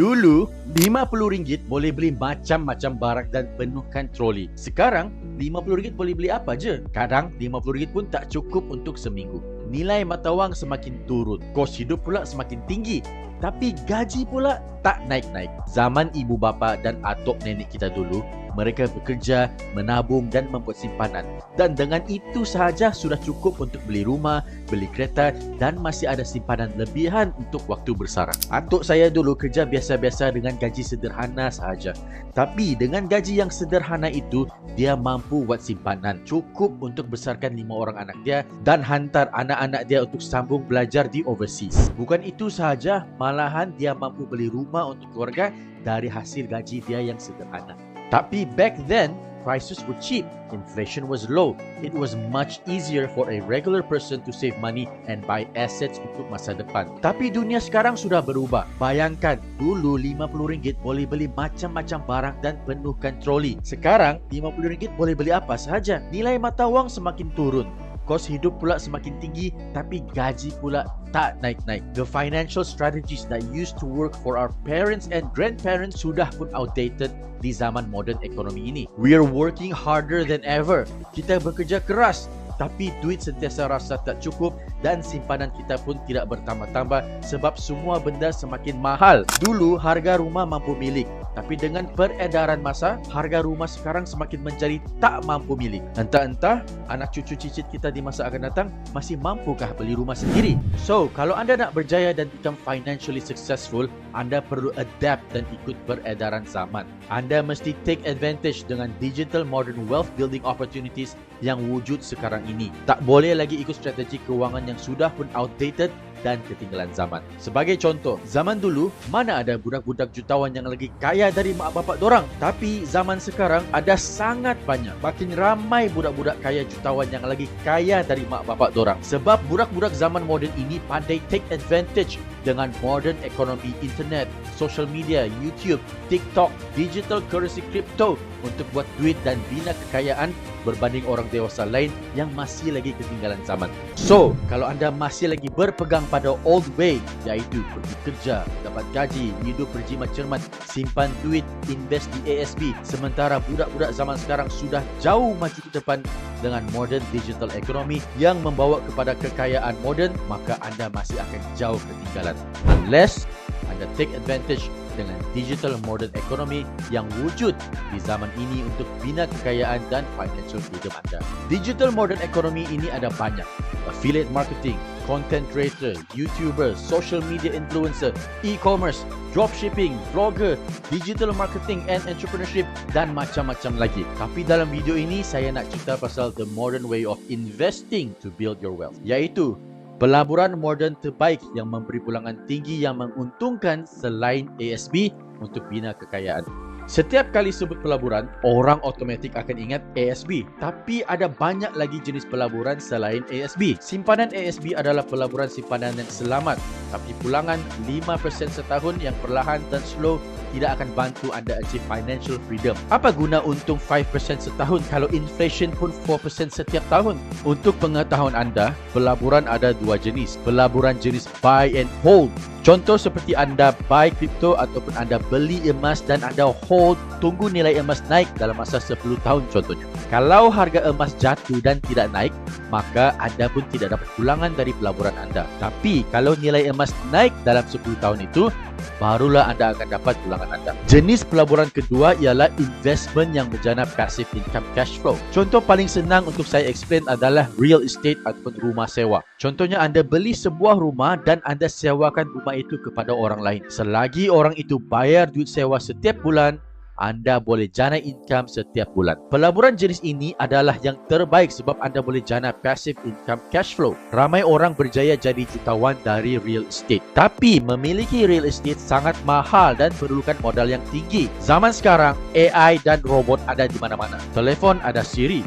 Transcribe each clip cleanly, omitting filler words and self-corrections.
Dulu, RM50 boleh beli macam-macam barang dan penuhkan troli. Sekarang, RM50 boleh beli apa je? Kadang, RM50 pun tak cukup untuk seminggu. Nilai mata wang semakin turun, kos hidup pula semakin tinggi. Tapi gaji pula tak naik-naik. Zaman ibu bapa dan atuk nenek kita dulu, mereka bekerja, menabung dan membuat simpanan. Dan dengan itu sahaja sudah cukup untuk beli rumah, beli kereta dan masih ada simpanan lebihan untuk waktu bersara. Atuk saya dulu kerja biasa-biasa dengan gaji sederhana sahaja. Tapi dengan gaji yang sederhana itu, dia mampu buat simpanan cukup untuk besarkan 5 orang anak dia dan hantar anak-anak dia untuk sambung belajar di overseas. Bukan itu sahaja, malahan dia mampu beli rumah untuk keluarga dari hasil gaji dia yang sederhana. Tapi back then, prices were cheap. Inflation was low. It was much easier for a regular person to save money and buy assets untuk masa depan. Tapi dunia sekarang sudah berubah. Bayangkan, dulu RM50 boleh beli macam-macam barang dan penuhkan troli. Sekarang, RM50 boleh beli apa sahaja. Nilai mata wang semakin turun. Kos hidup pula semakin tinggi, tapi gaji pula tak naik-naik. The financial strategies that used to work for our parents and grandparents sudah pun outdated di zaman modern ekonomi ini. We are working harder than ever. Kita bekerja keras, tapi duit sentiasa rasa tak cukup dan simpanan kita pun tidak bertambah-tambah sebab semua benda semakin mahal. Dulu harga rumah mampu milik, tapi dengan peredaran masa, harga rumah sekarang semakin menjadi tak mampu milik. Entah-entah anak cucu cicit kita di masa akan datang masih mampukah beli rumah sendiri? So, kalau anda nak berjaya dan become financially successful, anda perlu adapt dan ikut peredaran zaman. Anda mesti take advantage dengan digital modern wealth building opportunities yang wujud sekarang ini. Tak boleh lagi ikut strategi kewangan yang sudah pun outdated dan ketinggalan zaman. Sebagai contoh, zaman dulu mana ada budak-budak jutawan yang lagi kaya dari mak bapak dorang. Tapi zaman sekarang ada sangat banyak, makin ramai budak-budak kaya jutawan yang lagi kaya dari mak bapak dorang. Sebab budak-budak zaman moden ini pandai take advantage dengan modern ekonomi internet, social media, YouTube, TikTok, digital currency crypto untuk buat duit dan bina kekayaan berbanding orang dewasa lain yang masih lagi ketinggalan zaman. So, kalau anda masih lagi berpegang pada old way, iaitu pergi kerja, dapat gaji, hidup berjimat cermat, simpan duit, invest di ASB, sementara budak-budak zaman sekarang sudah jauh maju ke depan dengan modern digital economy yang membawa kepada kekayaan moden, maka anda masih akan jauh ketinggalan. Unless anda take advantage dengan digital modern economy yang wujud di zaman ini untuk bina kekayaan dan financial freedom anda. Digital modern economy ini ada banyak. Affiliate marketing, content creator, YouTuber, social media influencer, e-commerce, dropshipping, blogger, digital marketing and entrepreneurship dan macam-macam lagi. Tapi dalam video ini saya nak cerita pasal the modern way of investing to build your wealth, iaitu pelaburan moden terbaik yang memberi pulangan tinggi yang menguntungkan selain ASB untuk bina kekayaan. Setiap kali sebut pelaburan, orang automatik akan ingat ASB. Tapi ada banyak lagi jenis pelaburan selain ASB. Simpanan ASB adalah pelaburan simpanan yang selamat. Tapi pulangan 5% setahun yang perlahan dan slow tidak akan bantu anda achieve financial freedom. Apa guna untung 5% setahun kalau inflation pun 4% setiap tahun? Untuk pengetahuan anda, pelaburan ada dua jenis. Pelaburan jenis buy and hold. Contoh seperti anda buy crypto ataupun anda beli emas dan anda hold, tunggu nilai emas naik dalam masa 10 tahun contohnya. Kalau harga emas jatuh dan tidak naik, maka anda pun tidak dapat pulangan dari pelaburan anda. Tapi kalau nilai emas naik dalam 10 tahun itu, barulah anda akan dapat pulangan anda. Jenis pelaburan kedua ialah investment yang berjana passive income cash flow. Contoh paling senang untuk saya explain adalah real estate ataupun rumah sewa. Contohnya anda beli sebuah rumah dan anda sewakan rumah itu kepada orang lain. Selagi orang itu bayar duit sewa setiap bulan, anda boleh jana income setiap bulan. Pelaburan jenis ini adalah yang terbaik sebab anda boleh jana passive income cash flow. Ramai orang berjaya jadi jutawan dari real estate. Tapi memiliki real estate sangat mahal dan perlukan modal yang tinggi. Zaman sekarang, AI dan robot ada di mana-mana. Telefon ada Siri.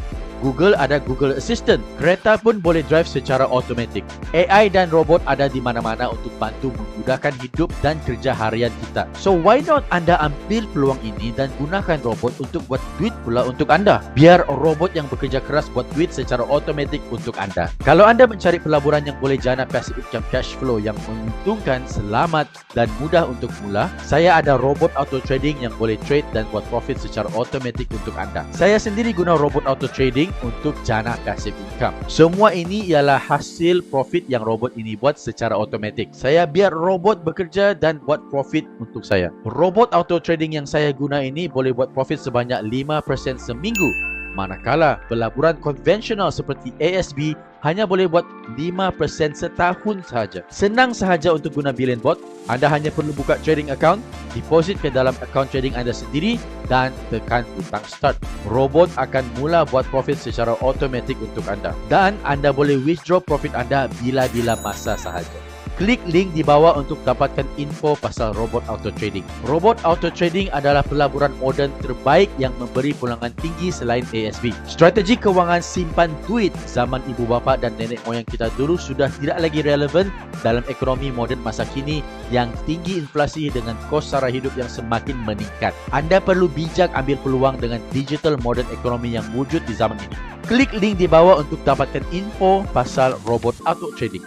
Google ada Google Assistant. Kereta pun boleh drive secara automatik. AI dan robot ada di mana-mana untuk bantu memudahkan hidup dan kerja harian kita. So why not anda ambil peluang ini dan gunakan robot untuk buat duit pula untuk anda. Biar robot yang bekerja keras buat duit secara automatik untuk anda. Kalau anda mencari pelaburan yang boleh jana passive income cash flow yang menguntungkan, selamat dan mudah untuk mula, saya ada robot auto trading yang boleh trade dan buat profit secara automatik untuk anda. Saya sendiri guna robot auto trading untuk jana passive income. Semua ini ialah hasil profit yang robot ini buat secara automatik. Saya biar robot bekerja dan buat profit untuk saya. Robot auto trading yang saya guna ini boleh buat profit sebanyak 5% seminggu. Manakala pelaburan konvensional seperti ASB hanya boleh buat 5% setahun sahaja. Senang sahaja untuk guna Billion Bot. Anda hanya perlu buka trading account, deposit ke dalam account trading anda sendiri dan tekan butang start. Robot akan mula buat profit secara automatik untuk anda. Dan anda boleh withdraw profit anda bila-bila masa sahaja. Klik link di bawah untuk dapatkan info pasal robot auto trading. Robot auto trading adalah pelaburan moden terbaik yang memberi pulangan tinggi selain ASB. Strategi kewangan simpan duit zaman ibu bapa dan nenek moyang kita dulu sudah tidak lagi relevan dalam ekonomi moden masa kini yang tinggi inflasi dengan kos sara hidup yang semakin meningkat. Anda perlu bijak ambil peluang dengan digital modern ekonomi yang wujud di zaman ini. Klik link di bawah untuk dapatkan info pasal robot auto trading.